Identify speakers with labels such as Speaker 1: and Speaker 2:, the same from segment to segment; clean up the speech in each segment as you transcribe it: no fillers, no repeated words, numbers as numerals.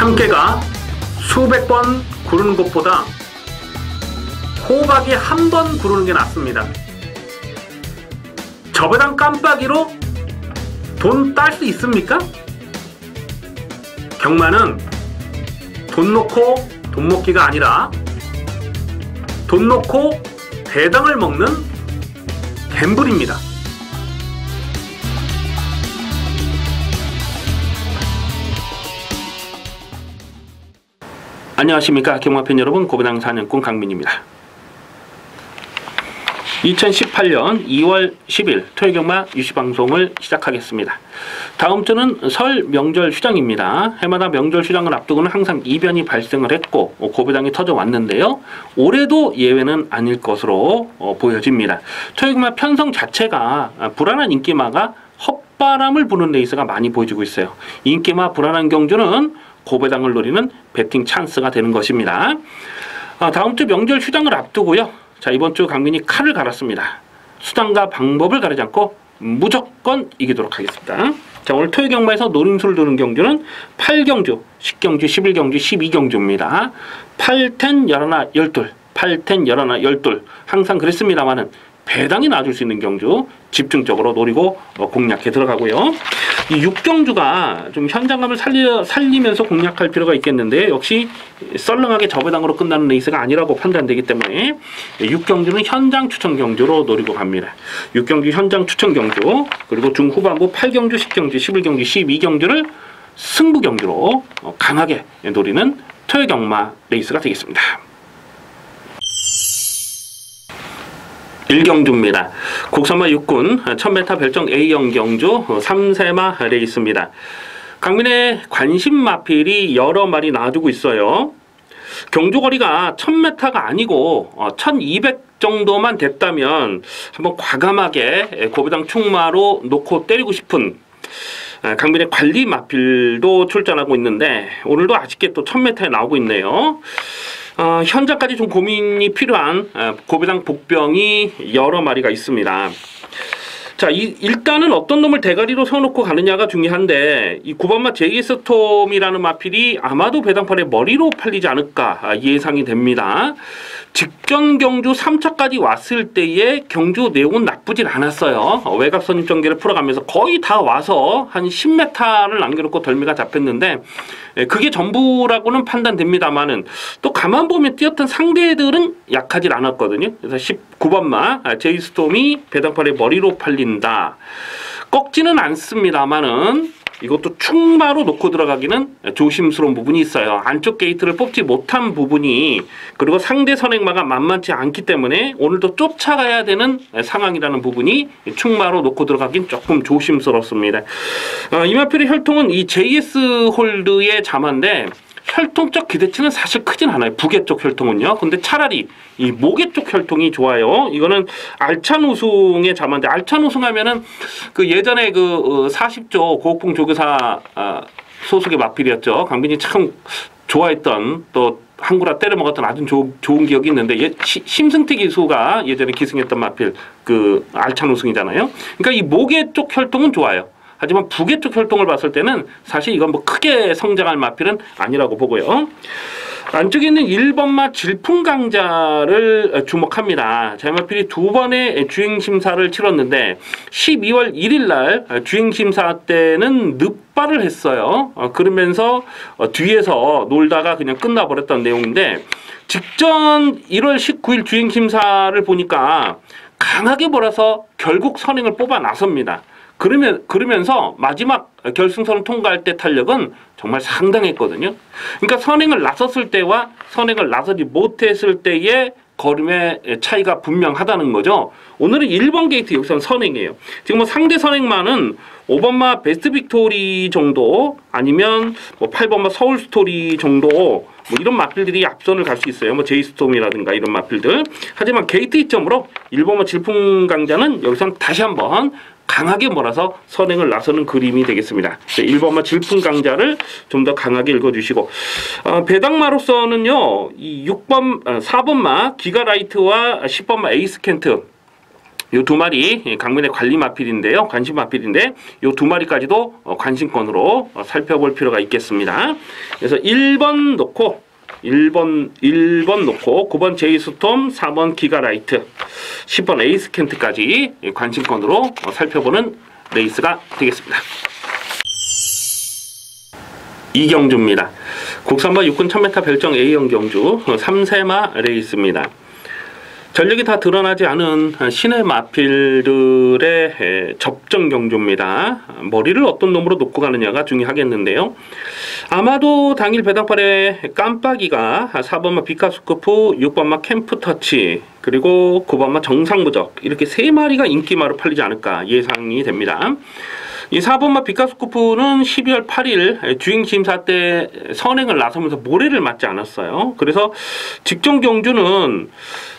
Speaker 1: 한 개가 수백 번 구르는 것보다 호박이 한 번 구르는 게 낫습니다. 저배당 깜빡이로 돈 딸 수 있습니까? 경마는 돈 놓고 돈 먹기가 아니라 돈 놓고 배당을 먹는 갬블입니다. 안녕하십니까 경마팬 여러분, 고배당 사냥꾼 강민입니다. 2018년 2월 10일 토요경마 유시방송을 시작하겠습니다. 다음 주는 설 명절 휴장입니다. 해마다 명절 휴장을 앞두고는 항상 이변이 발생을 했고 고배당이 터져왔는데요. 올해도 예외는 아닐 것으로 보여집니다. 토요경마 편성 자체가 불안한 인기마가 헛바람을 부는 레이스가 많이 보여지고 있어요. 인기마 불안한 경주는 고배당을 노리는 배팅 찬스가 되는 것입니다. 다음 주 명절 휴장을 앞두고요. 자, 이번 주 강민이 칼을 갈았습니다. 수단과 방법을 가리지 않고 무조건 이기도록 하겠습니다. 자, 오늘 토요경마에서 노림수를 두는 경주는 8경주, 10경주, 11경주, 12경주입니다. 8, 10, 11, 12, 8, 10, 11, 12 항상 그랬습니다만은 배당이 나와줄 수 있는 경주 집중적으로 노리고 공략해 들어가고요. 이 6경주가 좀 현장감을 살리면서 공략할 필요가 있겠는데 역시 썰렁하게 저배당으로 끝나는 레이스가 아니라고 판단되기 때문에 6경주는 현장 추천 경주로 노리고 갑니다. 6경주 현장 추천 경주, 그리고 중후반부 8경주, 10경주, 11경주, 12경주를 승부 경주로 강하게 노리는 토요경마 레이스가 되겠습니다. 1경주입니다. 국선마 6군 1000m 별정 A형 경주 3세마 레이스입니다. 강민의 관심 마필이 여러 마리 나와주고 있어요. 경주 거리가 1000m가 아니고 1200 정도만 됐다면 한번 과감하게 고배당 충마로 놓고 때리고 싶은 강민의 관리 마필도 출전하고 있는데 오늘도 아쉽게 또 1000m에 나오고 있네요. 현장까지 좀 고민이 필요한 고배당 복병이 여러 마리가 있습니다. 자, 일단은 어떤 놈을 대가리로 세워놓고 가느냐가 중요한데 이 9번마 제이스톰이라는 마필이 아마도 배당판에 머리로 팔리지 않을까 예상이 됩니다. 직전 경주 3차까지 왔을 때의 경주 내용은 나쁘진 않았어요. 외곽 선입 전개를 풀어가면서 거의 다 와서 한 10m를 남겨놓고 덜미가 잡혔는데 그게 전부라고는 판단됩니다만은 또 가만 보면 뛰었던 상대들은 약하진 않았거든요. 그래서 19번마 제이스톰이 배당판에 머리로 팔린다. 꺾지는 않습니다만은 이것도 충마로 놓고 들어가기는 조심스러운 부분이 있어요. 안쪽 게이트를 뽑지 못한 부분이, 그리고 상대 선행마가 만만치 않기 때문에 오늘도 쫓아가야 되는 상황이라는 부분이 충마로 놓고 들어가긴 조금 조심스럽습니다. 이마필의 혈통은 이 JS 홀드의 자마인데 혈통적 기대치는 사실 크진 않아요. 부계 쪽 혈통은요. 근데 차라리 이 모계 쪽 혈통이 좋아요. 이거는 알찬 우승의 자마인데, 알찬 우승하면은 그 예전에 그 40조 고옥봉 조교사 소속의 마필이었죠. 강빈이 참 좋아했던, 또 한구라 때려 먹었던 아주 좋은 기억이 있는데, 심승태 기수가 예전에 기승했던 마필 그 알찬 우승이잖아요. 그러니까 이 모계 쪽 혈통은 좋아요. 하지만 부계 쪽 혈통을 봤을 때는 사실 이건 뭐 크게 성장할 마필은 아니라고 보고요. 안쪽에 있는 1번마 질풍강자를 주목합니다. 제마필이 2번의 주행심사를 치렀는데 12월 1일 날 주행심사 때는 늑발을 했어요. 그러면서 뒤에서 놀다가 그냥 끝나버렸던 내용인데, 직전 1월 19일 주행심사를 보니까 강하게 몰아서 결국 선행을 뽑아 나섭니다. 그러면서 마지막 결승선을 통과할 때 탄력은 정말 상당했거든요. 그러니까 선행을 나섰을 때와 선행을 나서지 못했을 때의 걸음의 차이가 분명하다는 거죠. 오늘은 1번 게이트 여기서는 선행이에요. 지금 뭐 상대 선행마는 5번마 베스트 빅토리 정도, 아니면 뭐 8번마 서울 스토리 정도, 뭐 이런 마필들이 앞선을 갈 수 있어요. 뭐 제이스톰이라든가 이런 마필들. 하지만 게이트 이점으로 1번마 질풍강자는 여기선 다시 한번 강하게 몰아서 선행을 나서는 그림이 되겠습니다. 1번마 질풍강자를 좀 더 강하게 읽어주시고, 배당마로서는요, 이 4번마 기가라이트와 10번마 에이스켄트, 요 두 마리 강민의 관리 마필인데요. 관심 마필인데 요 두 마리까지도 관심권으로 살펴볼 필요가 있겠습니다. 그래서 1번 놓고 1번 놓고 9번 제이스톰, 4번 기가라이트, 10번 에이스켄트까지 관심권으로 살펴보는 레이스가 되겠습니다. 이경주입니다. 국산마 육군 1000m 별정 A형 경주 3세마 레이스입니다. 전력이 다 드러나지 않은 신의 마필들의 접전 경주입니다. 머리를 어떤 놈으로 놓고 가느냐가 중요하겠는데요. 아마도 당일 배당판에 깜빡이가 4번마 비카스코프, 6번마 캠프터치, 그리고 9번마 정상무적 이렇게 세 마리가 인기마로 팔리지 않을까 예상이 됩니다. 이 4번마 비카스코프는 12월 8일 주행심사 때 선행을 나서면서 모래를 맞지 않았어요. 그래서 직전 경주는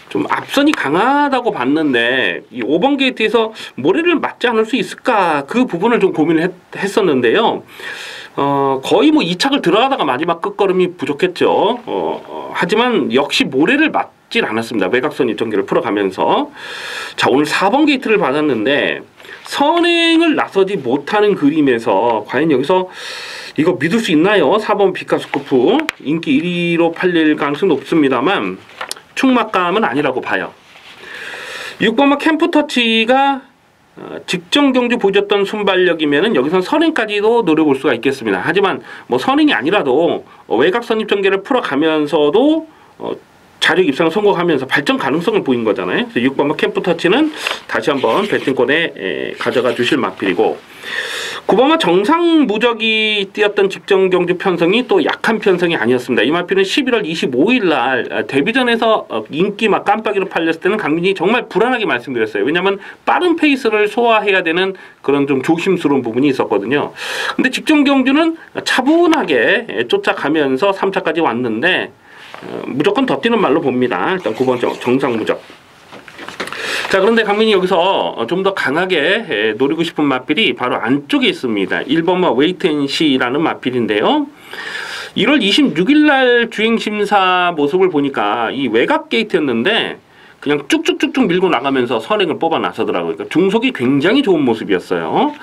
Speaker 1: 좀 앞선이 강하다고 봤는데 이 5번 게이트에서 모래를 맞지 않을 수 있을까 그 부분을 좀 고민을 했었는데요. 거의 뭐 2착을 들어가다가 마지막 끝걸음이 부족했죠. 하지만 역시 모래를 맞질 않았습니다. 외곽선 입정기를 풀어가면서. 자, 오늘 4번 게이트를 받았는데 선행을 나서지 못하는 그림에서 과연 여기서 이거 믿을 수 있나요? 4번 비카스코프 인기 1위로 팔릴 가능성이 높습니다만 충막감은 아니라고 봐요. 6번마 캠프터치가 직전 경주 보여줬던 순발력이면은 여기선 선행까지도 노려볼 수가 있겠습니다. 하지만 뭐 선행이 아니라도 외곽선 입전개를 풀어가면서도 자력 입상 성공하면서 발전 가능성을 보인 거잖아요. 그래서 6번마 캠프터치는 다시 한번 배팅권에 가져가 주실 마필이고 9번마 정상무적이 뛰었던 직전 경주 편성이 또 약한 편성이 아니었습니다. 이 마필은 11월 25일 날 데뷔전에서 인기 막 깜빡이로 팔렸을 때는 강민이 정말 불안하게 말씀드렸어요. 왜냐하면 빠른 페이스를 소화해야 되는 그런 좀 조심스러운 부분이 있었거든요. 근데 직전 경주는 차분하게 쫓아가면서 3차까지 왔는데 무조건 더 뛰는 말로 봅니다. 일단 9번 정상무적. 자, 그런데 강민이 여기서 좀 더 강하게 노리고 싶은 마필이 바로 안쪽에 있습니다. 1번마 웨이트앤시라는 마필인데요. 1월 26일 날 주행심사 모습을 보니까 이 외곽 게이트였는데 그냥 쭉쭉쭉쭉 밀고 나가면서 선행을 뽑아 나서더라고요. 그러니까 중속이 굉장히 좋은 모습이었어요.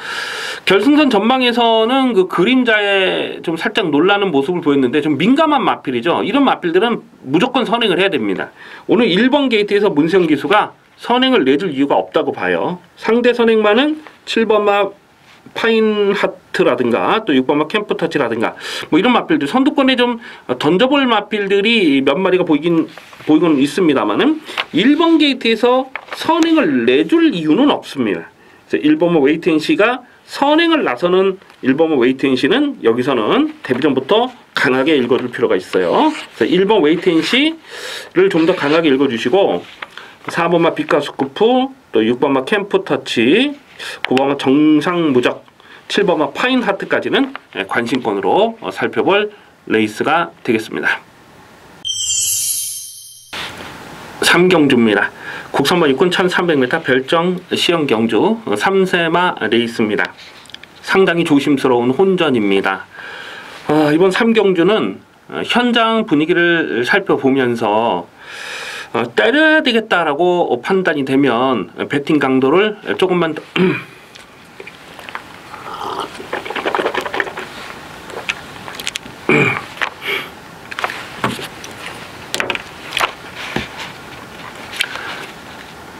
Speaker 1: 결승선 전망에서는 그 그림자에 좀 살짝 놀라는 모습을 보였는데 좀 민감한 마필이죠. 이런 마필들은 무조건 선행을 해야 됩니다. 오늘 1번 게이트에서 문세영 기수가 선행을 내줄 이유가 없다고 봐요. 상대 선행만은 7번마 파인하트라든가 또 6번마 캠프터치라든가 뭐 이런 마필들 선두권에 좀 던져볼 마필들이 몇 마리가 보이고는 있습니다만은 1번 게이트에서 선행을 내줄 이유는 없습니다. 그래서 1번마 웨이트앤시가 선행을 나서는 1번마 웨이트앤시는 여기서는 데뷔전부터 강하게 읽어줄 필요가 있어요. 그래서 1번 웨이트앤시를 좀 더 강하게 읽어주시고 4번마 비카스코프, 또 6번마 캠프터치, 9번마 정상무적, 7번마 파인하트까지는 관심권으로 살펴볼 레이스가 되겠습니다. 3경주입니다. 국산마 육군 1300m 별정 시형 경주 3세마 레이스입니다. 상당히 조심스러운 혼전입니다. 이번 3경주는 현장 분위기를 살펴보면서 때려야 되겠다라고 판단이 되면 배팅 강도를 조금만 더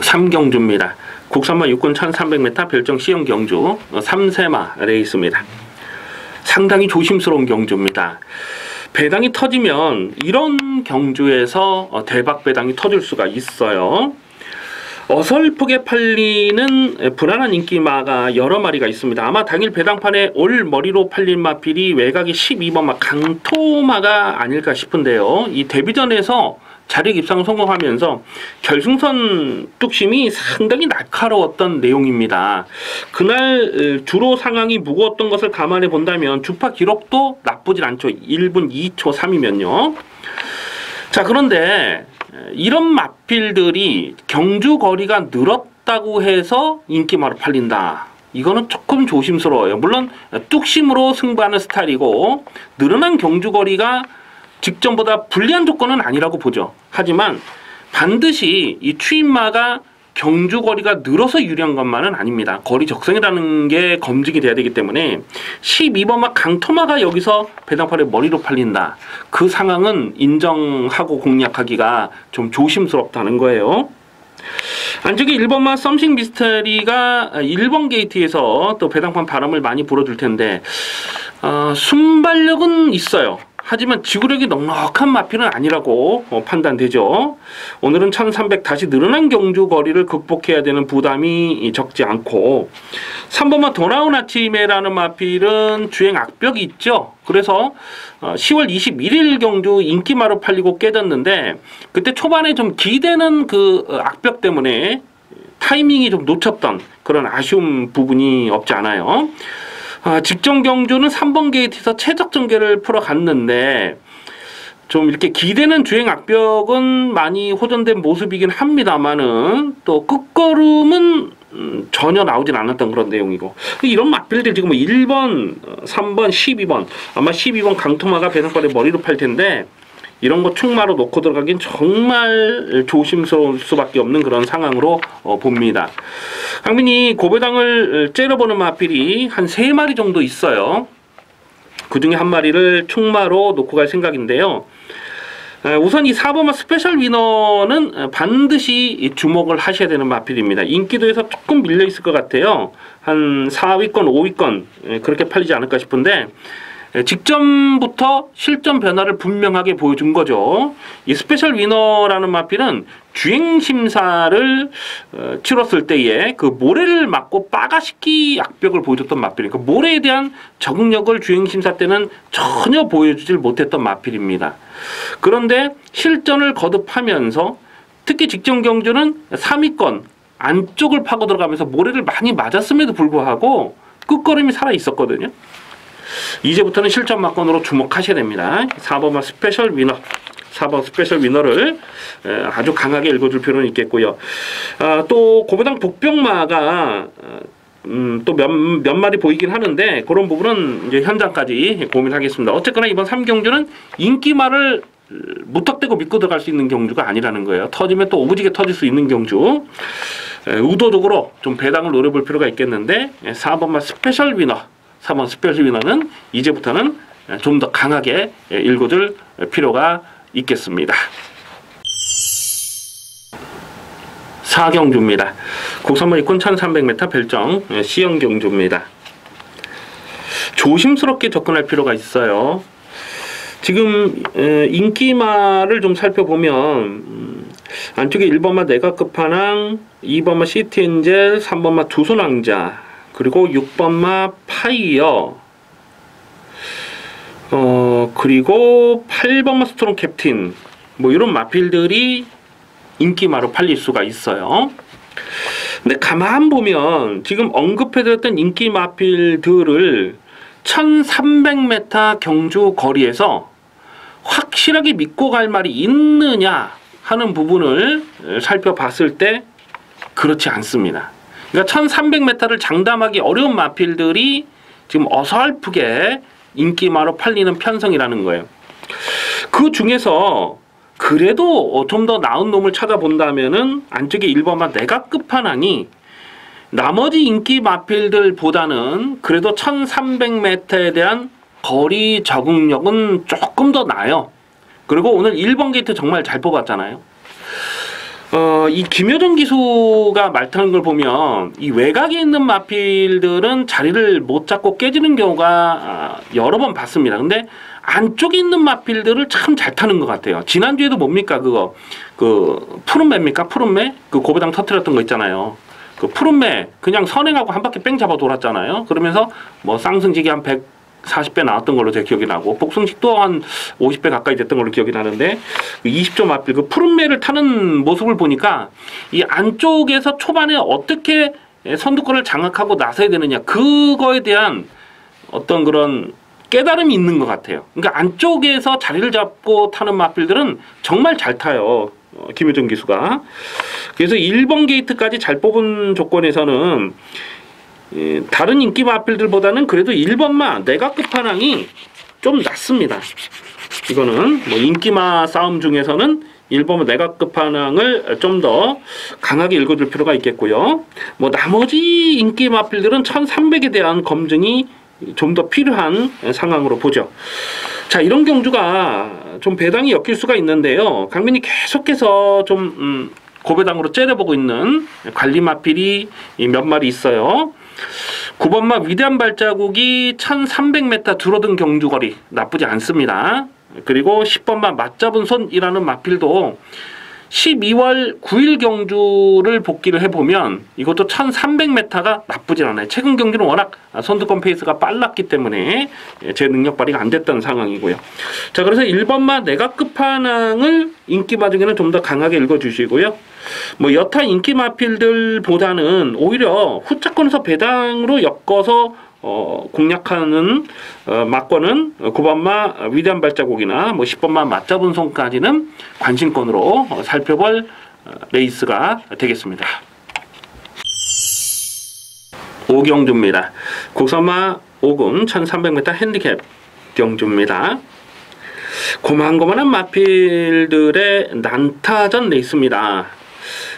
Speaker 1: 3경주입니다. 국산마 육군 1300m 별정 시형 경주 3세마 레이스입니다. 상당히 조심스러운 경주입니다. 배당이 터지면 이런 경주에서 대박 배당이 터질 수가 있어요. 어설프게 팔리는 불안한 인기마가 여러 마리가 있습니다. 아마 당일 배당판에 올 머리로 팔린 마필이 외곽이 12번마 강토마가 아닐까 싶은데요. 이 데뷔전에서 자력 입상 성공하면서 결승선 뚝심이 상당히 날카로웠던 내용입니다. 그날 주로 상황이 무거웠던 것을 감안해 본다면 주파 기록도 나쁘진 않죠. 1분 2초 3이면요. 자, 그런데 이런 마필들이 경주 거리가 늘었다고 해서 인기마로 팔린다. 이거는 조금 조심스러워요. 물론 뚝심으로 승부하는 스타일이고 늘어난 경주 거리가 직전보다 불리한 조건은 아니라고 보죠. 하지만 반드시 이 추임마가 경주 거리가 늘어서 유리한 것만은 아닙니다. 거리 적성이라는 게 검증이 돼야 되기 때문에 12번마 강토마가 여기서 배당팔의 머리로 팔린다. 그 상황은 인정하고 공략하기가 좀 조심스럽다는 거예요. 안쪽에 1번마 썸씽 미스터리가 1번 게이트에서 또 배당판 바람을 많이 불어줄 텐데 순발력은 있어요. 하지만 지구력이 넉넉한 마필은 아니라고 판단되죠. 오늘은 1300 다시 늘어난 경주 거리를 극복해야 되는 부담이 적지 않고 3번마 도나운 아침에라는 마필은 주행 악벽이 있죠. 그래서 10월 21일 경주 인기마로 팔리고 깨졌는데 그때 초반에 좀 기대는 그 악벽 때문에 타이밍이 좀 놓쳤던 그런 아쉬운 부분이 없지 않아요. 직전 경주는 3번 게이트에서 최적 전개를 풀어갔는데 좀 이렇게 기대는 주행 악벽은 많이 호전된 모습이긴 합니다만은 또 끝걸음은 전혀 나오진 않았던 그런 내용이고 이런 마필들 지금 1번, 3번, 12번 아마 12번 강토마가 배당팔의 머리로 팔 텐데 이런 거 충마로 놓고 들어가긴 정말 조심스러울 수밖에 없는 그런 상황으로 봅니다. 강민이 고배당을 째려보는 마필이 한 3마리 정도 있어요. 그 중에 한 마리를 충마로 놓고 갈 생각인데요. 우선 이 4번마 스페셜 위너는 반드시 주목을 하셔야 되는 마필입니다. 인기도에서 조금 밀려있을 것 같아요. 한 4위권, 5위권 그렇게 팔리지 않을까 싶은데 직전부터 실전 변화를 분명하게 보여준 거죠. 이 스페셜 위너라는 마필은 주행 심사를 치렀을 때에 그 모래를 맞고 빠가시키 악벽을 보여줬던 마필이니까 모래에 대한 적응력을 주행 심사 때는 전혀 보여주질 못했던 마필입니다. 그런데 실전을 거듭하면서 특히 직전 경주는 3위권 안쪽을 파고 들어가면서 모래를 많이 맞았음에도 불구하고 끝걸음이 살아 있었거든요. 이제부터는 실전 막건으로 주목하셔야 됩니다. 4번마 스페셜 위너, 4번 스페셜 위너를 아주 강하게 읽어줄 필요는 있겠고요. 또 고배당 복병마가 또 몇 마리 보이긴 하는데 그런 부분은 이제 현장까지 고민하겠습니다. 어쨌거나 이번 3경주는 인기마를 무턱대고 믿고 들어갈 수 있는 경주가 아니라는 거예요. 터지면 또 오지게 터질 수 있는 경주. 의도적으로 좀 배당을 노려볼 필요가 있겠는데 4번마 스페셜 위너, 4번 스페셜 위너는 이제부터는 좀 더 강하게 읽어줄 필요가 있겠습니다. 4경주입니다. 국산마 입군 1300m 별정 C형 경주입니다. 조심스럽게 접근할 필요가 있어요. 지금 인기마를 좀 살펴보면 안쪽에 1번마 내각 끝판왕, 2번마 시티엔젤, 3번마 두손왕자, 그리고 6번마 파이어, 그리고 8번마 스트롱 캡틴, 뭐 이런 마필들이 인기마로 팔릴 수가 있어요. 근데 가만 보면 지금 언급해드렸던 인기 마필들을 1300m 경주 거리에서 확실하게 믿고 갈 말이 있느냐 하는 부분을 살펴봤을 때 그렇지 않습니다. 그러니까 1300m를 장담하기 어려운 마필들이 지금 어설프게 인기마로 팔리는 편성이라는 거예요. 그 중에서 그래도 좀 더 나은 놈을 찾아본다면은 안쪽에 1번마 내각 끝판왕이 나머지 인기 마필들보다는 그래도 1300m에 대한 거리 적응력은 조금 더 나아요. 그리고 오늘 1번 게이트 정말 잘 뽑았잖아요. 이 김효정 기수가 말타는 걸 보면 이 외곽에 있는 마필들은 자리를 못 잡고 깨지는 경우가 여러 번 봤습니다. 근데 안쪽에 있는 마필들을 참 잘 타는 것 같아요. 지난주에도 뭡니까 그거 그 푸른매입니까? 푸른매? 그 고배당 터뜨렸던 거 있잖아요. 그 푸른매 그냥 선행하고 한 바퀴 뺑 잡아 돌았잖아요. 그러면서 뭐 쌍승직이 한 140배 나왔던 걸로 제 기억이 나고 복승식도 한 50배 가까이 됐던 걸로 기억이 나는데 20점 마필 그 푸른매를 타는 모습을 보니까 이 안쪽에서 초반에 어떻게 선두권을 장악하고 나서야 되느냐 그거에 대한 어떤 그런 깨달음이 있는 것 같아요. 그러니까 안쪽에서 자리를 잡고 타는 마필들은 정말 잘 타요. 김효정 기수가. 그래서 1번 게이트까지 잘 뽑은 조건에서는 다른 인기 마필들보다는 그래도 1번마 내각 끝판왕이 좀 낫습니다. 이거는 뭐 인기마 싸움 중에서는 1번 내각 끝판왕을 좀 더 강하게 읽어줄 필요가 있겠고요. 뭐 나머지 인기 마필들은 1300에 대한 검증이 좀 더 필요한 상황으로 보죠. 자, 이런 경주가 좀 배당이 엮일 수가 있는데요. 강민이 계속해서 좀 고배당으로 째려보고 있는 관리 마필이 몇 마리 있어요. 9번마 위대한 발자국이 1300m 줄어든 경주거리 나쁘지 않습니다. 그리고 10번마 맞잡은 손이라는 마필도 12월 9일 경주를 복귀를 해보면 이것도 1300m가 나쁘진 않아요. 최근 경기는 워낙 선두권 페이스가 빨랐기 때문에 제 능력 발휘가 안 됐던 상황이고요. 자, 그래서 1번마 내각 끝판왕을 인기마 중에는 좀 더 강하게 읽어주시고요. 뭐 여타 인기 마필들보다는 오히려 후차권에서 배당으로 엮어서 공략하는 막권은 9번마 위대한 발자국이나 뭐 10번마 맞잡은 손까지는 관심권으로 살펴볼 레이스가 되겠습니다. 5경주입니다. 국선마 5군 1300m 핸디캡 경주입니다. 고만고만한 마필들의 난타전 레이스입니다.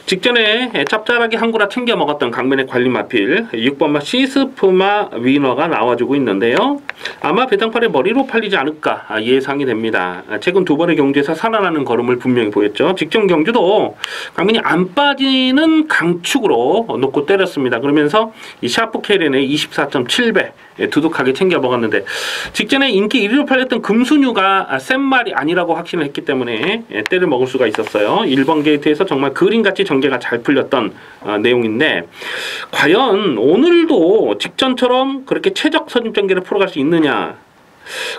Speaker 1: 직전에 짭짤하게 한구라 챙겨 먹었던 강민의 관리 마필 6번마 시스프마 위너가 나와주고 있는데요. 아마 배당팔의 머리로 팔리지 않을까 예상이 됩니다. 최근 두 번의 경주에서 살아나는 걸음을 분명히 보였죠. 직전 경주도 강민이 안 빠지는 강축으로 놓고 때렸습니다. 그러면서 이 샤프 캐리의 24.7배 두둑하게 챙겨 먹었는데, 직전에 인기 1위로 팔렸던 금수뉴가 센 말이 아니라고 확신을 했기 때문에 때를 먹을 수가 있었어요. 1번 게이트에서 정말 그림같이 전개가 잘 풀렸던 내용인데, 과연 오늘도 직전처럼 그렇게 최적 선입 전개를 풀어갈 수 있느냐,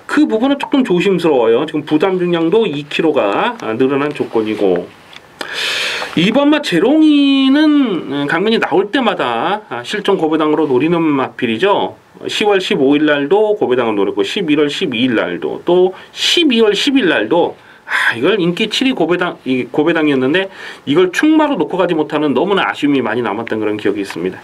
Speaker 1: 그 부분은 조금 조심스러워요. 지금 부담 중량도 2kg가 늘어난 조건이고, 2번마 제롱이는 강민이 나올 때마다 실전 고배당으로 노리는 마필이죠. 10월 15일 날도 고배당을 노렸고 11월 12일 날도 또 12월 10일 날도 이걸 인기 7위 고배당이었는데 이걸 충마로 놓고 가지 못하는 너무나 아쉬움이 많이 남았던 그런 기억이 있습니다.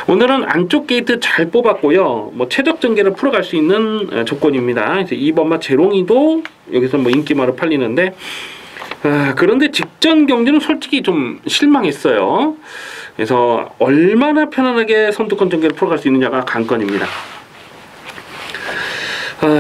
Speaker 1: 오늘은 안쪽 게이트 잘 뽑았고요. 뭐 최적 전개를 풀어갈 수 있는 조건입니다. 그래서 2번마 제롱이도 여기서 뭐 인기마로 팔리는데, 그런데 직전 경기는 솔직히 좀 실망했어요. 그래서 얼마나 편안하게 선두권 전개를 풀어갈 수 있느냐가 관건입니다.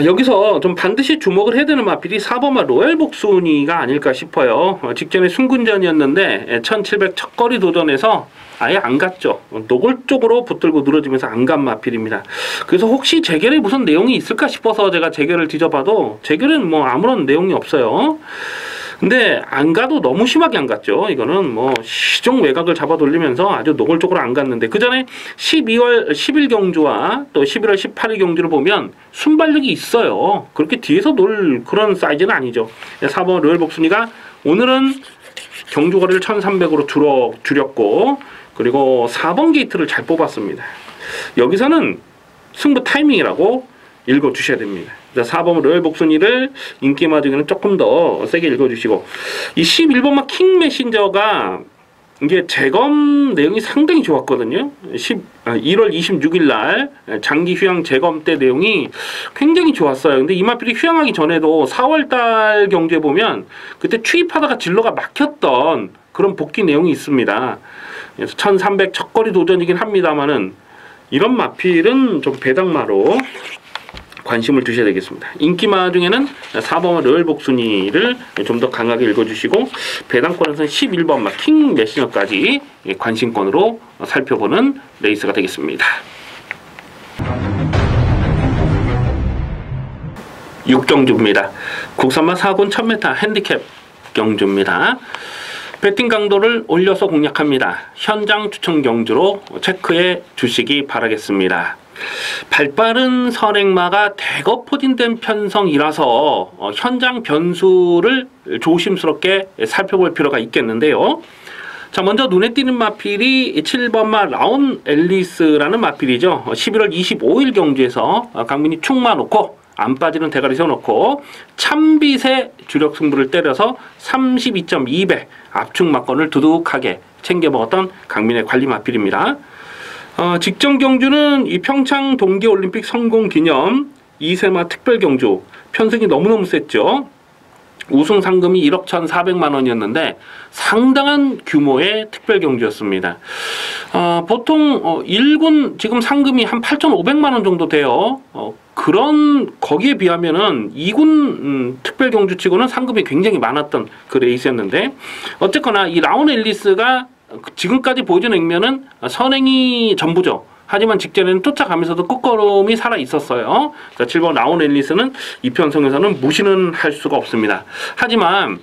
Speaker 1: 여기서 좀 반드시 주목을 해야 되는 마필이 4번마 로얄 복순이가 아닐까 싶어요. 직전에 순군전이었는데 1700 첫거리 도전에서 아예 안 갔죠. 노골적으로 붙들고 늘어지면서 안 간 마필입니다. 그래서 혹시 재결에 무슨 내용이 있을까 싶어서 제가 재결을 뒤져봐도 재결은 뭐 아무런 내용이 없어요. 근데 안 가도 너무 심하게 안 갔죠. 이거는 뭐 시종 외곽을 잡아 돌리면서 아주 노골적으로 안 갔는데, 그 전에 12월 10일 경주와 또 11월 18일 경주를 보면 순발력이 있어요. 그렇게 뒤에서 놀 그런 사이즈는 아니죠. 4번 로얄 복순이가 오늘은 경주거리를 1300으로 줄였고, 그리고 4번 게이트를 잘 뽑았습니다. 여기서는 승부 타이밍이라고 읽어주셔야 됩니다. 4번 로얄 복순이를 인기마 중에는 조금 더 세게 읽어주시고, 이 11번마 킹 메신저가 이게 재검 내용이 상당히 좋았거든요. 1월 26일 날 장기 휴양 재검 때 내용이 굉장히 좋았어요. 근데 이 마필이 휴양하기 전에도 4월달 경주에 보면 그때 추입하다가 진로가 막혔던 그런 복귀 내용이 있습니다. 그래서 1300 첫거리 도전이긴 합니다만은 이런 마필은 좀 배당마로 관심을 두셔야 되겠습니다. 인기마 중에는 4번마 로얄 복순이를 좀 더 강하게 읽어주시고, 배당권에서는 11번마 킹 메시너까지 관심권으로 살펴보는 레이스가 되겠습니다. 6경주입니다. 국선마 4군 1000m 핸디캡 경주입니다. 배팅 강도를 올려서 공략합니다. 현장 추천 경주로 체크해 주시기 바라겠습니다. 발빠른 선행마가 대거 포진된 편성이라서 현장 변수를 조심스럽게 살펴볼 필요가 있겠는데요. 자, 먼저 눈에 띄는 마필이 7번마 라온 앨리스라는 마필이죠. 11월 25일 경주에서 강민이 충마 놓고 안 빠지는 대가리 세워놓고 참빗의 주력 승부를 때려서 32.2배 압축 막건을 두둑하게 챙겨 먹었던 강민의 관리 마필입니다. 직전 경주는 이 평창 동계올림픽 성공 기념 2세마 특별 경주 편승이 너무너무 셌죠. 우승 상금이 1억 1,400만 원이었는데 상당한 규모의 특별 경주였습니다. 보통 1군 지금 상금이 한 8,500만 원 정도 돼요. 그런 거기에 비하면은 2군 특별 경주치고는 상금이 굉장히 많았던 그 레이스였는데, 어쨌거나 이 라온 앨리스가 지금까지 보여준 액면은 선행이 전부죠. 하지만 직전에는 쫓아가면서도 끝걸음이 살아 있었어요. 7번 라온 앨리스는 이편성에서는 무시는 할 수가 없습니다. 하지만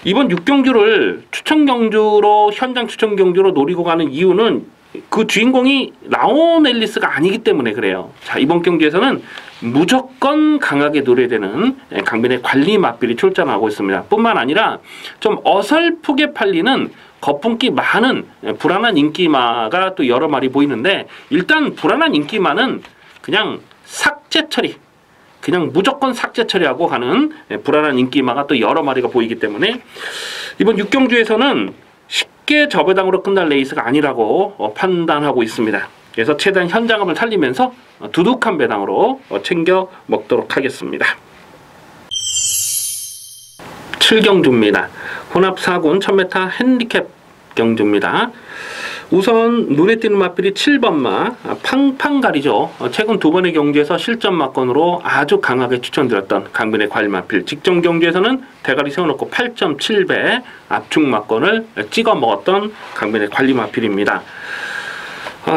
Speaker 1: 이번 6경주를 추천 경주로, 현장 추천 경주로 노리고 가는 이유는 그 주인공이 라온 앨리스가 아니기 때문에 그래요. 자, 이번 경기에서는 무조건 강하게 노려야 되는 강변의 관리 마필이 출전하고 있습니다. 뿐만 아니라 좀 어설프게 팔리는 거품기 많은 불안한 인기마가 또 여러 마리 보이는데, 일단 불안한 인기마는 그냥 삭제 처리, 그냥 무조건 삭제 처리하고 가는 불안한 인기마가 또 여러 마리가 보이기 때문에 이번 6경주에서는 쉽게 저배당으로 끝날 레이스가 아니라고 판단하고 있습니다. 그래서 최대한 현장감을 살리면서 두둑한 배당으로 챙겨 먹도록 하겠습니다. 7경주입니다. 혼합 4군 1000m 핸디캡 경주입니다. 우선 눈에 띄는 마필이 7번마 팡팡가리죠. 최근 두 번의 경주에서 실전 마건으로 아주 강하게 추천드렸던 강변의 과일 마필. 직전 경주에서는 대가리 세워놓고 8.7배 압축 마건을 찍어 먹었던 강변의 관리 마필입니다.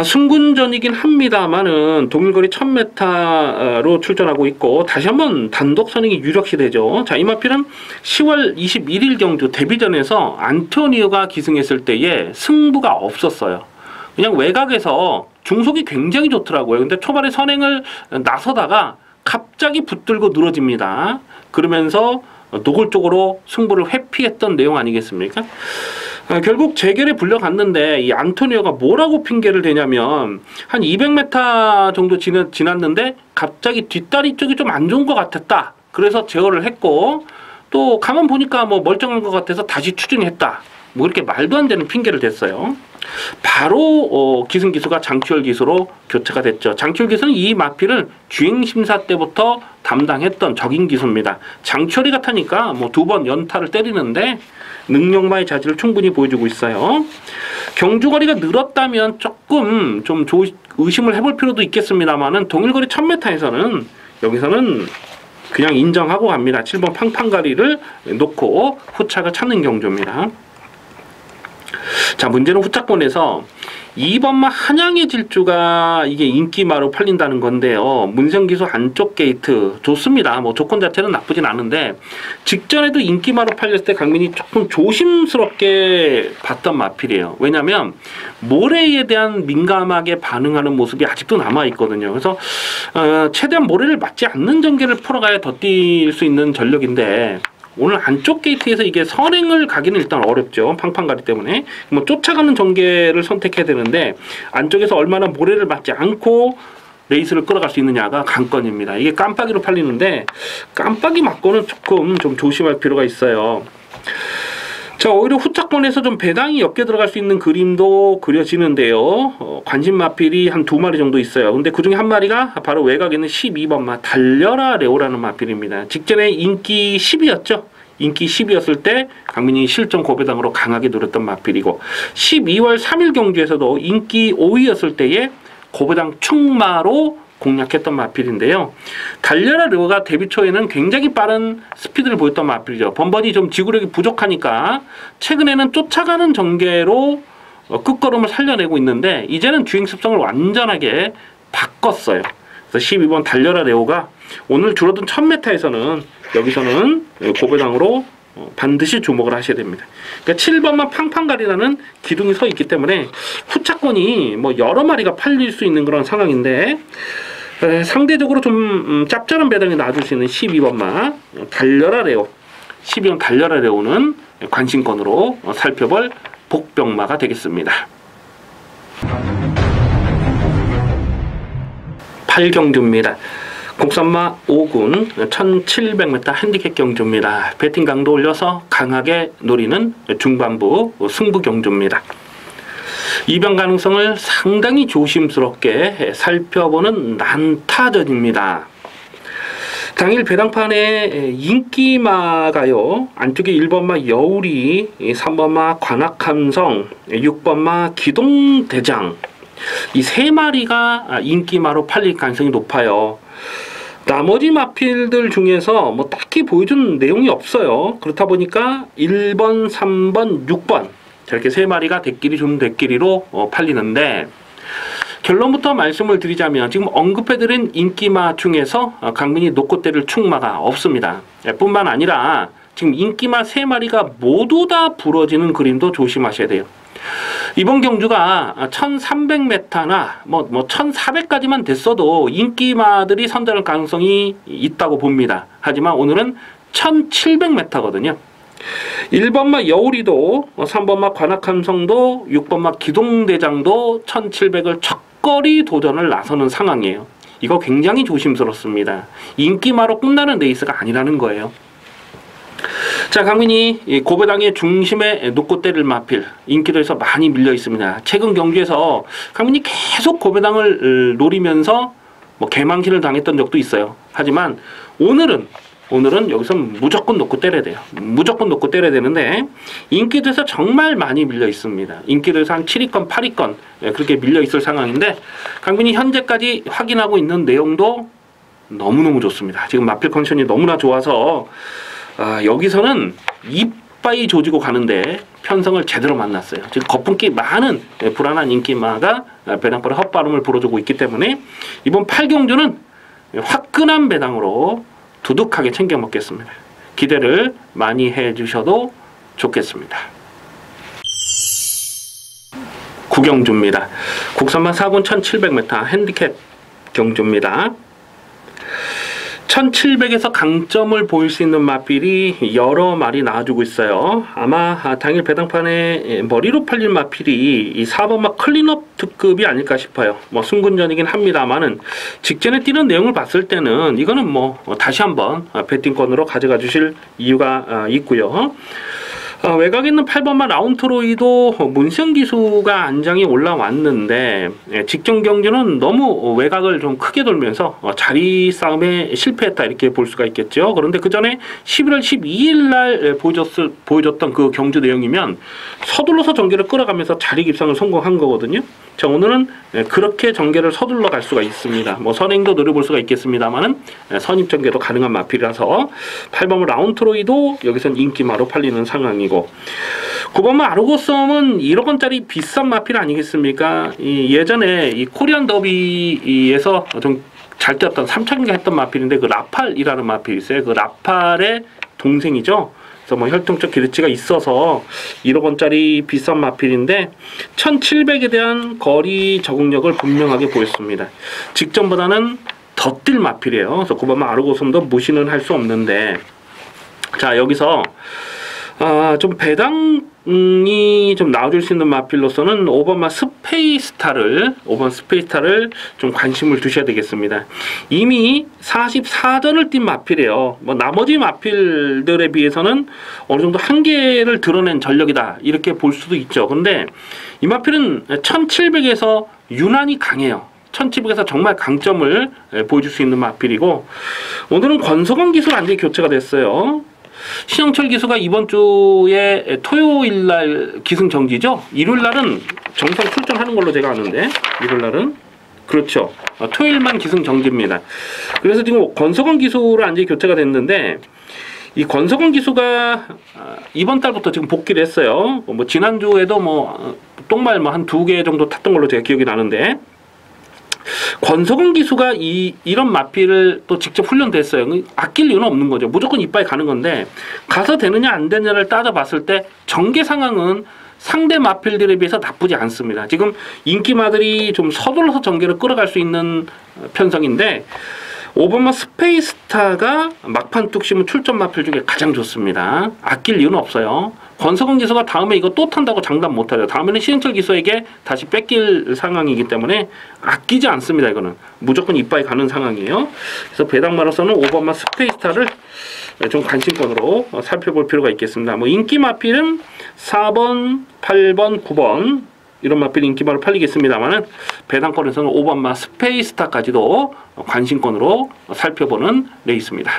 Speaker 1: 승군전이긴 합니다만은 동일거리 1000m로 출전하고 있고, 다시 한번 단독 선행이 유력시되죠. 자, 이 마필은 10월 21일 경주 데뷔전에서 안토니오가 기승했을 때에 승부가 없었어요. 그냥 외곽에서 중속이 굉장히 좋더라고요. 근데 초반에 선행을 나서다가 갑자기 붙들고 늘어집니다. 그러면서 노골적으로 승부를 회피했던 내용 아니겠습니까? 결국 재결에 불려갔는데 이 안토니오가 뭐라고 핑계를 대냐면, 한 200m 정도 지났는데 갑자기 뒷다리 쪽이 좀 안 좋은 것 같았다. 그래서 제어를 했고, 또 가만 보니까 뭐 멀쩡한 것 같아서 다시 추진했다. 뭐 이렇게 말도 안 되는 핑계를 댔어요. 바로 기승 기수가 장치열 기수로 교체가 됐죠. 장치열 기수는 이 마필을 주행 심사 때부터 담당했던 적인 기수입니다. 장치열이 같으니까 뭐 2번 연타를 때리는데 능력마의 자질을 충분히 보여주고 있어요. 경주거리가 늘었다면 조금 좀 의심을 해볼 필요도 있겠습니다만은 동일거리 1000m에서는 여기서는 그냥 인정하고 갑니다. 7번 팡팡가리를 놓고 후착을 찾는 경주입니다. 자, 문제는 후착권에서 2번마 한양의 질주가 이게 인기마로 팔린다는 건데요. 문성기수 안쪽 게이트 좋습니다. 뭐 조건 자체는 나쁘진 않은데, 직전에도 인기마로 팔렸을 때 강민이 조금 조심스럽게 봤던 마필이에요. 왜냐하면 모래에 대한 민감하게 반응하는 모습이 아직도 남아있거든요. 그래서 최대한 모래를 맞지 않는 전개를 풀어가야 더 뛸 수 있는 전력인데, 오늘 안쪽 게이트에서 이게 선행을 가기는 일단 어렵죠. 팡팡가리 때문에. 뭐 쫓아가는 전개를 선택해야 되는데, 안쪽에서 얼마나 모래를 맞지 않고 레이스를 끌어갈 수 있느냐가 관건입니다. 이게 깜빡이로 팔리는데 깜빡이 맞고는 조금 좀 조심할 필요가 있어요. 자, 오히려 후착권에서 좀 배당이 엮여 들어갈 수 있는 그림도 그려지는데요. 관심 마필이 한 2마리 정도 있어요. 근데 그 중에 한 마리가 바로 외곽에 있는 12번마 달려라 레오라는 마필입니다. 직전에 인기 10이었죠. 인기 10이었을 때 강민이 실전 고배당으로 강하게 노렸던 마필이고, 12월 3일 경주에서도 인기 5위였을 때에 고배당 충마로 공략했던 마필인데요. 달려라 르가 데뷔 초에는 굉장히 빠른 스피드를 보였던 마필이죠. 번번이 좀 지구력이 부족하니까 최근에는 쫓아가는 전개로 끝걸음을 살려내고 있는데, 이제는 주행 습성을 완전하게 바꿨어요. 그래서 12번 달려라 레오가 오늘 줄어든 1000m에서는 여기서는 고배당으로 반드시 주목을 하셔야 됩니다. 그러니까 7번만 팡팡가리라는 기둥이 서 있기 때문에 후차권이 뭐 여러 마리가 팔릴 수 있는 그런 상황인데, 상대적으로 좀 짭짤한 배당이 나와줄 수 있는 12번만 달려라 레오, 12번 달려라 레오는 관심권으로 살펴볼 복병마가 되겠습니다. 8경주입니다. 곡선마 5군 1700m 핸디캡 경주입니다. 배팅 강도 올려서 강하게 노리는 중반부 승부 경주입니다. 이변 가능성을 상당히 조심스럽게 살펴보는 난타전입니다. 당일 배당판에 인기마가요. 안쪽에 1번마 여우리, 3번마 관악함성, 6번마 기동대장, 이 세 마리가 인기마로 팔릴 가능성이 높아요. 나머지 마필들 중에서 뭐 딱히 보여준 내용이 없어요. 그렇다 보니까 1번, 3번, 6번 저렇게 세 마리가 대끼리 좀 대끼리로 팔리는데, 결론부터 말씀을 드리자면 지금 언급해드린 인기마 중에서 강민이 노코떼를 충마가 없습니다. 뿐만 아니라 지금 인기마 세 마리가 모두 다 부러지는 그림도 조심하셔야 돼요. 이번 경주가 1300m나 뭐 1400까지만 됐어도 인기마들이 선전할 가능성이 있다고 봅니다. 하지만 오늘은 1700m거든요. 1번마 여우리도, 3번마 관악함성도, 6번마 기동대장도 1700을 척거리 도전을 나서는 상황이에요. 이거 굉장히 조심스럽습니다. 인기마로 끝나는 레이스가 아니라는 거예요. 자, 강민이 고배당의 중심에 노코떼를 마필 인기도에서 많이 밀려 있습니다. 최근 경주에서 강민이 계속 고배당을 노리면서 뭐 개망신을 당했던 적도 있어요. 하지만 오늘은 여기서 무조건 놓고 때려야 돼요. 무조건 놓고 때려야 되는데, 인기도에서 정말 많이 밀려 있습니다. 인기도에서 한 7위권, 8위권 그렇게 밀려 있을 상황인데, 강민이 현재까지 확인하고 있는 내용도 너무너무 좋습니다. 지금 마필 컨디션이 너무나 좋아서 여기서는 이빠이 조지고 가는데 편성을 제대로 만났어요. 지금 거품기 많은 불안한 인기마가 배당벌에 헛발음을 불어주고 있기 때문에 이번 8경주는 화끈한 배당으로 두둑하게 챙겨 먹겠습니다. 기대를 많이 해주셔도 좋겠습니다. 9경주입니다. 국산마 4군 1700m 핸디캡 경주입니다. 1700에서 강점을 보일 수 있는 마필이 여러 마리 나와주고 있어요. 아마 당일 배당판에 머리로 팔릴 마필이 이 4번마 클린업 특급이 아닐까 싶어요. 뭐 승군전이긴 합니다만은 직전에 뛰는 내용을 봤을 때는 이거는 뭐 다시 한번 배팅권으로 가져가 주실 이유가 있고요. 외곽에 있는 8번마 라운트로이도 문세영 기수가 안장이 올라왔는데, 직전 경주는 너무 외곽을 좀 크게 돌면서 자리 싸움에 실패했다 이렇게 볼 수가 있겠죠. 그런데 그 전에 11월 12일 날 보여줬던 그 경주 내용이면 서둘러서 전개를 끌어가면서 자리 입상을 성공한 거거든요. 자, 오늘은 그렇게 전개를 서둘러 갈 수가 있습니다. 뭐 선행도 노려볼 수가 있겠습니다만은 선입 전개도 가능한 마필이라서 8번마 라운트로이도 여기선 인기마로 팔리는 상황이고, 9번마 아르고썸은 1억원짜리 비싼 마필 아니겠습니까? 예전에 이 코리안 더비에서 좀 잘 뛰었던 3차인가 했던 마필인데, 그 라팔이라는 마필이 있어요. 그 라팔의 동생이죠. 그래서 뭐 혈통적 기르치가 있어서 1억원짜리 비싼 마필인데 1700에 대한 거리 적응력을 분명하게 보였습니다. 직전보다는 더 뛸 마필이에요. 그래서 9번마 아르고솜도 무시는 할 수 없는데, 자, 여기서 좀 배당이 좀 나와줄 수 있는 마필로서는 5번마 스페이스타를 좀 관심을 두셔야 되겠습니다. 이미 44전을 뛴 마필이에요. 뭐 나머지 마필들에 비해서는 어느 정도 한계를 드러낸 전력이다 이렇게 볼 수도 있죠. 근데 이 마필은 1700에서 유난히 강해요. 1700에서 정말 강점을 보여줄 수 있는 마필이고, 오늘은 권석원 기술 안제 교체가 됐어요. 신영철 기수가 이번 주에 토요일 날 기승 정지죠. 일요일 날은 정상 출전하는 걸로 제가 아는데, 일요일 날은 그렇죠. 토요일만 기승 정지입니다. 그래서 지금 권석원 기수로 안제 교체가 됐는데, 이 권석원 기수가 이번 달부터 지금 복귀를 했어요. 뭐 지난주에도 뭐 똥말 뭐 한 2개 정도 탔던 걸로 제가 기억이 나는데, 권석원 기수가 이런 마필을 또 직접 훈련됐어요. 아낄 이유는 없는 거죠. 무조건 이빨에 가는 건데, 가서 되느냐 안 되느냐를 따져봤을 때 전개 상황은 상대 마필들에 비해서 나쁘지 않습니다. 지금 인기마들이 좀 서둘러서 전개를 끌어갈 수 있는 편성인데, 5번마 스페이스타가 막판 뚝심은 출전 마필 중에 가장 좋습니다. 아낄 이유는 없어요. 권석원 기수가 다음에 이거 또 탄다고 장담 못하죠. 다음에는 신영철 기수에게 다시 뺏길 상황이기 때문에 아끼지 않습니다. 이거는 무조건 이빠이 가는 상황이에요. 그래서 배당마로서는 5번마 스페이스타를 좀 관심권으로 살펴볼 필요가 있겠습니다. 뭐 인기 마필은 4번, 8번, 9번 이런 마필 인기마로 팔리겠습니다만은 배당권에서는 5번마 스페이스타까지도 관심권으로 살펴보는 레이스입니다.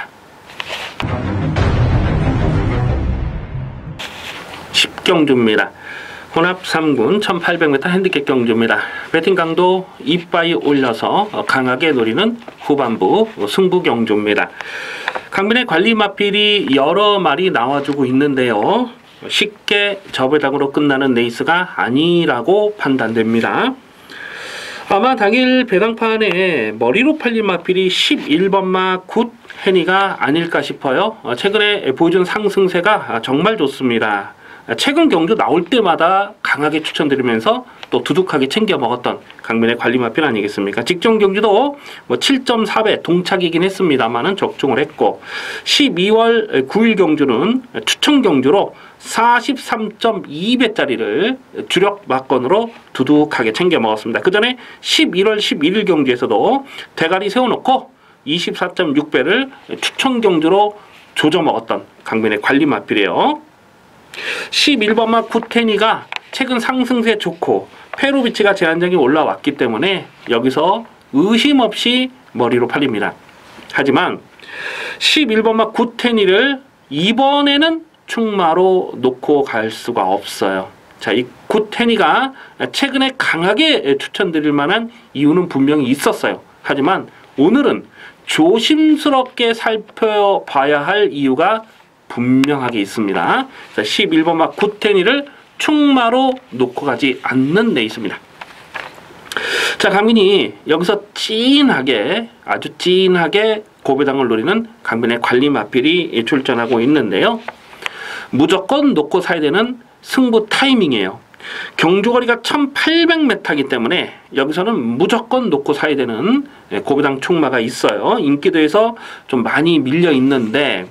Speaker 1: 10경주입니다. 혼합 3군 1800m 핸디캡 경주입니다. 배팅 강도 이빠이 올려서 강하게 노리는 후반부 승부 경주입니다. 강민의 관리 마필이 여러 마리 나와주고 있는데요. 쉽게 저배당으로 끝나는 레이스가 아니라고 판단됩니다. 아마 당일 배당판에 머리로 팔린 마필이 11번마 굿 해니가 아닐까 싶어요. 최근에 보여준 상승세가 정말 좋습니다. 최근 경주 나올 때마다 강하게 추천드리면서 또 두둑하게 챙겨 먹었던 강민의 관리 마필 아니겠습니까? 직전 경주도 뭐 7.4배 동착이긴 했습니다만은 적중을 했고 12월 9일 경주는 추천 경주로 43.2배짜리를 주력 막건으로 두둑하게 챙겨 먹었습니다. 그 전에 11월 11일 경주에서도 대가리 세워놓고 24.6배를 추천 경주로 조져 먹었던 강민의 관리 마필이에요. 11번마 쿠테니가 최근 상승세 좋고 페로비치가 제한적이 올라왔기 때문에 여기서 의심 없이 머리로 팔립니다. 하지만 11번마 쿠테니를 이번에는 충마로 놓고 갈 수가 없어요. 자, 이 쿠테니가 최근에 강하게 추천드릴 만한 이유는 분명히 있었어요. 하지만 오늘은 조심스럽게 살펴봐야 할 이유가 분명하게 있습니다. 11번마 굿테니를 충마로 놓고 가지 않는 레이스입니다. 자, 강민이 여기서 찐하게 아주 찐하게 고배당을 노리는 강민의 관리 마필이 출전하고 있는데요. 무조건 놓고 사야 되는 승부 타이밍이에요. 경주거리가 1800m이기 때문에 여기서는 무조건 놓고 사야 되는 고배당 충마가 있어요. 인기도에서 좀 많이 밀려 있는데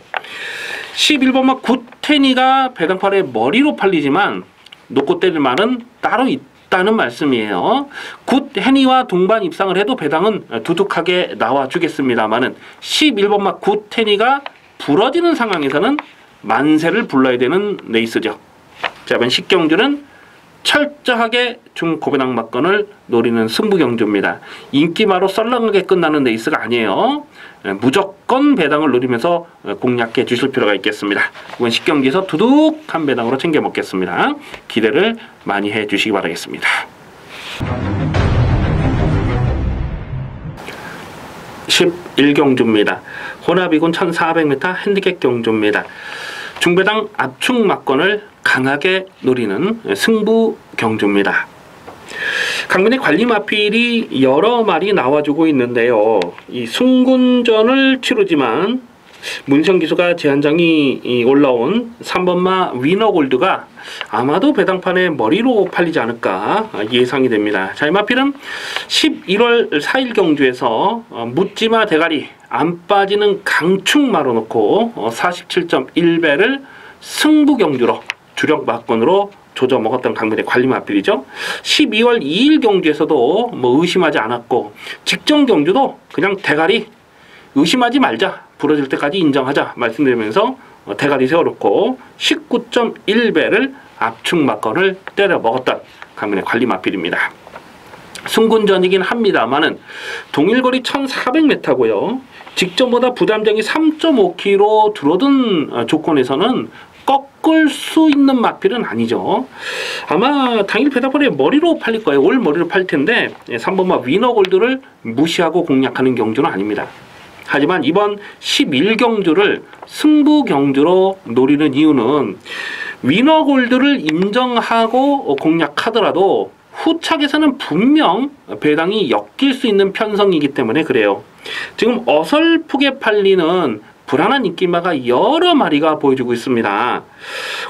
Speaker 1: 11번마 굿테니가 배당판에 머리로 팔리지만 놓고 때릴 만은 따로 있다는 말씀이에요. 굿해니와 동반 입상을 해도 배당은 두둑하게 나와주겠습니다만은 11번마 굿해니가 부러지는 상황에서는 만세를 불러야 되는 레이스죠. 자, 이번 10경주는 철저하게 중고배당 막건을 노리는 승부경주입니다. 인기마로 썰렁하게 끝나는 레이스가 아니에요. 무조건 배당을 노리면서 공략해 주실 필요가 있겠습니다. 이번 10경기에서 두둑한 배당으로 챙겨 먹겠습니다. 기대를 많이 해 주시기 바라겠습니다. 11경주입니다. 혼합이군 1400m 핸디캡 경주입니다. 중배당 압축 막건을 강하게 노리는 승부 경주입니다. 강민의 관리 마필이 여러 마리 나와주고 있는데요. 이 승군전을 치르지만 문성 기수가 제한장이 올라온 3번마 위너골드가 아마도 배당판에 머리로 팔리지 않을까 예상이 됩니다. 자, 이 마필은 11월 4일 경주에서 묻지마 대가리 안 빠지는 강축마로 놓고 47.1배를 승부 경주로 주력 막건으로 조져 먹었던 강민의 관리 마필이죠. 12월 2일 경주에서도 뭐 의심하지 않았고 직전 경주도 그냥 대가리 의심하지 말자, 부러질 때까지 인정하자 말씀드리면서 대가리 세워놓고 19.1배를 압축 막건을 때려 먹었던 강민의 관리 마필입니다. 승군전이긴 합니다만은 동일거리 1400m고요. 직전보다 부담장이 3.5km 줄어든 조건에서는 꺾을 수 있는 마필은 아니죠. 아마 당일 배당판에 머리로 팔릴 거예요. 올 머리로 팔 텐데 3번마 위너골드를 무시하고 공략하는 경주는 아닙니다. 하지만 이번 11경주를 승부 경주로 노리는 이유는 위너골드를 인정하고 공략하더라도 후착에서는 분명 배당이 엮일 수 있는 편성이기 때문에 그래요. 지금 어설프게 팔리는 불안한 인기마가 여러 마리가 보여주고 있습니다.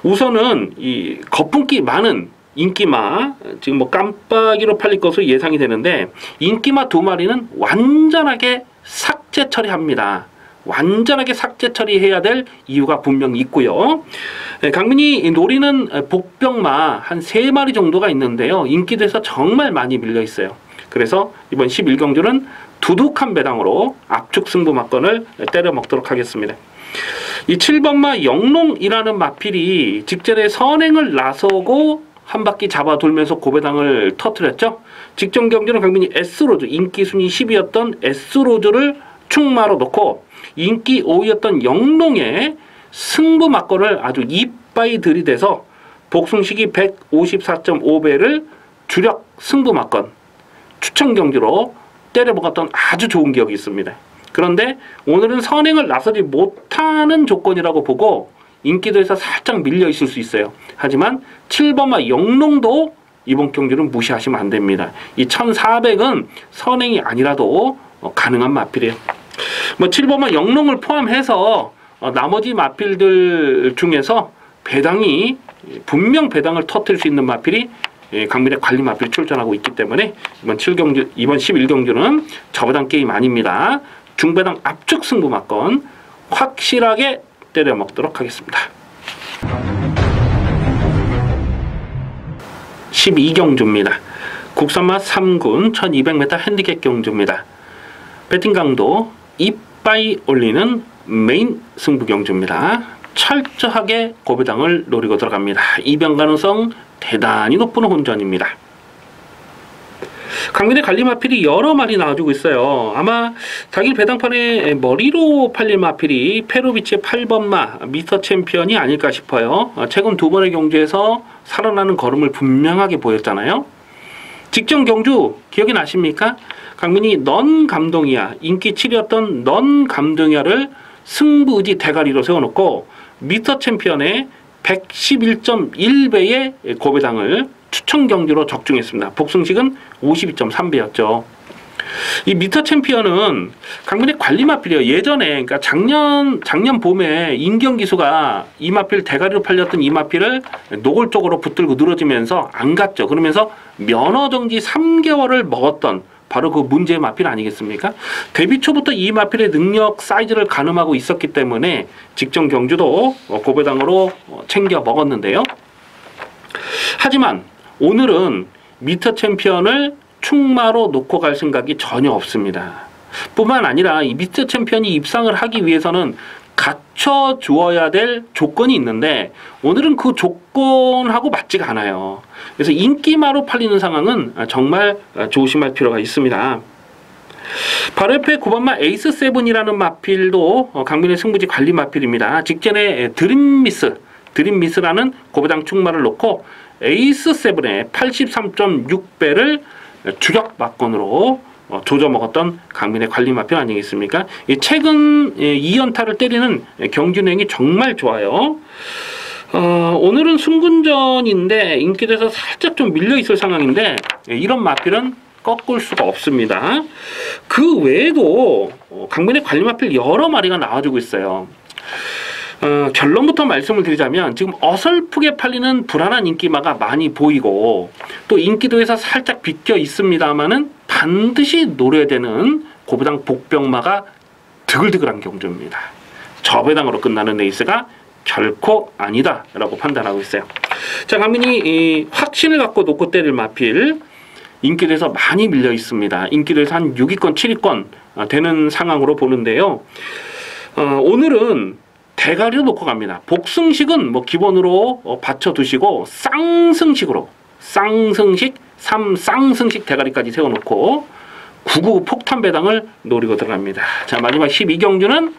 Speaker 1: 우선은 이 거품기 많은 인기마, 지금 뭐 깜빡이로 팔릴 것으로 예상이 되는데 인기마 2마리는 완전하게 삭제 처리합니다. 완전하게 삭제 처리해야 될 이유가 분명히 있고요. 강민이 노리는 복병마 한 3마리 정도가 있는데요. 인기도에서 정말 많이 밀려 있어요. 그래서 이번 11경주는 두둑한 배당으로 압축 승부 막건을 때려 먹도록 하겠습니다. 이 7번마 영롱이라는 마필이 직전에 선행을 나서고 한 바퀴 잡아 돌면서 고배당을 터뜨렸죠. 직전 경주는 강민이 S로드, 인기 순위 10위였던 S로드를 충마로 놓고 인기 5위였던 영롱의 승부 막건을 아주 이빠이 들이대서 복숭시기 154.5배를 주력 승부 막건 추천 경주로 때려먹었던 아주 좋은 기억이 있습니다. 그런데 오늘은 선행을 나서지 못하는 조건이라고 보고 인기도에서 살짝 밀려 있을 수 있어요. 하지만 7번마 영롱도 이번 경주는 무시하시면 안 됩니다. 이 1400은 선행이 아니라도 가능한 마필이에요. 뭐 7번마 영롱을 포함해서 나머지 마필들 중에서 배당이 분명 배당을 터뜨릴 수 있는 마필이 강민의 관리 마필이 출전하고 있기 때문에 이번 11경주는 저배당 게임 아닙니다. 중배당 압축 승부 막건 확실하게 때려 먹도록 하겠습니다. 12경주입니다. 국산마 3군 1200m 핸디캡 경주입니다. 배팅 강도 이빠이 올리는 메인 승부 경주입니다. 철저하게 고배당을 노리고 들어갑니다. 이변 가능성 대단히 높은 혼전입니다. 강민의 관리 마필이 여러 마리 나와주고 있어요. 아마 당일 배당판에 머리로 팔릴 마필이 페로비치의 8번마 미스터 챔피언이 아닐까 싶어요. 최근 두 번의 경주에서 살아나는 걸음을 분명하게 보였잖아요. 직전 경주 기억이 나십니까? 강민이 넌 감동이야, 인기 7위였던 넌 감동이야를 승부의지 대가리로 세워놓고 미스터 챔피언의 111.1배의 고배당을 추천 경주로 적중했습니다. 복승식은 52.3배였죠. 이 미스터 챔피언은 강민의 관리 마필이에요. 예전에 그러니까 작년 봄에 인경기수가 이 마필 대가리로 팔렸던 이 마필을 노골적으로 붙들고 늘어지면서 안 갔죠. 그러면서 면허 정지 3개월을 먹었던 바로 그 문제의 마필 아니겠습니까? 데뷔 초부터 이 마필의 능력 사이즈를 가늠하고 있었기 때문에 직전 경주도 고배당으로 챙겨 먹었는데요. 하지만 오늘은 미스터 챔피언을 충마로 놓고 갈 생각이 전혀 없습니다. 뿐만 아니라 이 미스터 챔피언이 입상을 하기 위해서는 갖춰주어야 될 조건이 있는데 오늘은 그 조건하고 맞지가 않아요. 그래서 인기마로 팔리는 상황은 정말 조심할 필요가 있습니다. 바로 옆에 9번마 에이스7이라는 마필도 강민의 승부지 관리 마필입니다. 직전에 드림미스라는 고배당 충마를 놓고 에이스7의 83.6배를 주력 막건으로 조져 먹었던 강민의 관리 마필 아니겠습니까? 최근 2연타를 때리는 경주행이 정말 좋아요. 오늘은 승군전인데 인기도에서 살짝 좀 밀려 있을 상황인데 이런 마필은 꺾을 수가 없습니다. 그 외에도 강민의 관리 마필 여러 마리가 나와주고 있어요. 결론부터 말씀을 드리자면 지금 어설프게 팔리는 불안한 인기마가 많이 보이고 또 인기도에서 살짝 비껴 있습니다만은 반드시 노려야 되는 고배당 복병마가 드글드글한 경주입니다. 저배당으로 끝나는 레이스가 결코 아니다 라고 판단하고 있어요. 자, 강민이 확신을 갖고 놓고 때릴 마필 인기도에서 많이 밀려 있습니다. 인기도에서 한 6위권 7위권 되는 상황으로 보는데요. 오늘은 대가리로 놓고 갑니다. 복승식은 뭐 기본으로 받쳐두시고 쌍승식으로 쌍승식 3쌍승식 대가리까지 세워놓고 999 폭탄 배당을 노리고 들어갑니다. 자, 마지막 12경주는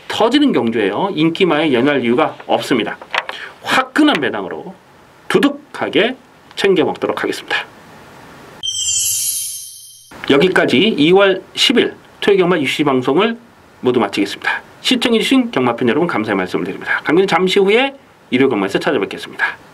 Speaker 1: 터지는 경주예요. 인기마에 연할 이유가 없습니다. 화끈한 배당으로 두둑하게 챙겨 먹도록 하겠습니다. 여기까지 2월 10일 토요경마 UC 방송을 모두 마치겠습니다. 시청해주신 경마팬 여러분 감사의 말씀을 드립니다. 강민은 잠시 후에 일요경마에서 찾아뵙겠습니다.